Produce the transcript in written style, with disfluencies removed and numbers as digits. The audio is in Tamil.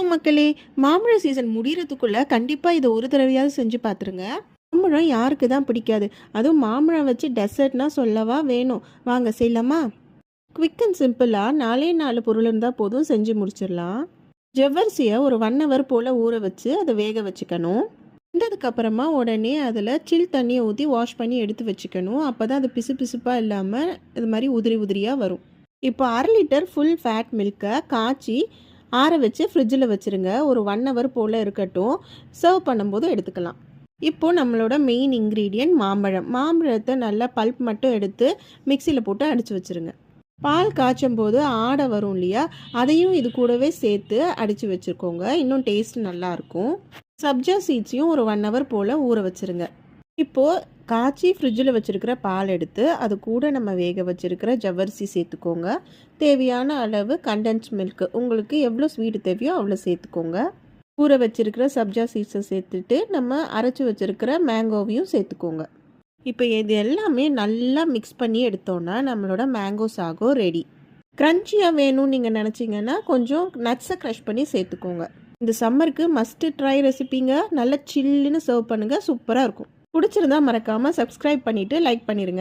வணக்கம் மக்களே. மாம்பழ சீசன் முடியறதுக்குள்ள கண்டிப்பாக இதை ஒரு தடவையாவது செஞ்சு பார்த்துருங்க. மாம்பழம் யாருக்கு தான் பிடிக்காது? அதுவும் மாம்பழம் வச்சு டெசர்ட்னா சொல்லவா வேணும். வாங்க செய்யலாமா? குவிக் அண்ட் சிம்பிளாக 4 பொருள் இருந்தால் போதும், செஞ்சு முடிச்சிடலாம். ஜவ்வரிசியை ஒரு 1 ஹவர் போல் ஊற வச்சு அதை வேக வச்சுக்கணும். வெந்ததுக்கப்புறமா உடனே அதில் சில் தண்ணியை ஊற்றி வாஷ் பண்ணி எடுத்து வச்சுக்கணும். அப்போ தான் அது பிசு பிசுப்பாக இல்லாமல் இது மாதிரி உதிரி உதிரியாக வரும். இப்போ 1/2 லிட்டர் ஃபுல் ஃபேட் மில்கை காய்ச்சி ஆற வச்சு ஃப்ரிட்ஜில் வச்சுருங்க. ஒரு 1 ஹவர் போல் இருக்கட்டும். சர்வ் பண்ணும்போது எடுத்துக்கலாம். இப்போது நம்மளோட மெயின் இன்க்ரீடியன்ட் மாம்பழத்தை நல்லா பல்ப் மட்டும் எடுத்து மிக்சியில் போட்டு அடித்து வச்சுருங்க. பால் காய்ச்சும் போது ஆடை வரும் இல்லையா, அதையும் இது கூடவே சேர்த்து அடித்து வச்சுருக்கோங்க. இன்னும் டேஸ்ட் நல்லாயிருக்கும். சப்ஜா சீட்ஸையும் ஒரு 1 ஹவர் போல் ஊற வச்சுருங்க. இப்போது காய்ச்சி ஃப்ரிட்ஜில் வச்சுருக்கிற பால் எடுத்து அது கூட நம்ம வேக வச்சுருக்கிற ஜவ்வரிசி சேர்த்துக்கோங்க. தேவையான அளவு கண்டென்ஸ் மில்க், உங்களுக்கு எவ்வளோ ஸ்வீட்டு தேவையோ அவ்வளோ சேர்த்துக்கோங்க. ஊற வச்சுருக்கிற சப்ஜா சீட்ஸை சேர்த்துட்டு நம்ம அரைச்சி வச்சுருக்கிற மேங்கோவையும் சேர்த்துக்கோங்க. இப்போ இது எல்லாமே நல்லா மிக்ஸ் பண்ணி எடுத்தோன்னா நம்மளோட மேங்கோ சாகோ ரெடி. க்ரன்ச்சியாக வேணும்னு நீங்கள் நினச்சிங்கன்னா கொஞ்சம் நட்ஸை க்ரஷ் பண்ணி சேர்த்துக்கோங்க. இந்த சம்மருக்கு மஸ்ட்டு ட்ரை ரெசிபிங்க. நல்லா சில்லுன்னு சர்வ் பண்ணுங்கள், சூப்பராக இருக்கும். பிடிச்சிருந்தா மறக்காமல் சப்ஸ்கிரைப் பண்ணிவிட்டு லைக் பண்ணிடுங்க.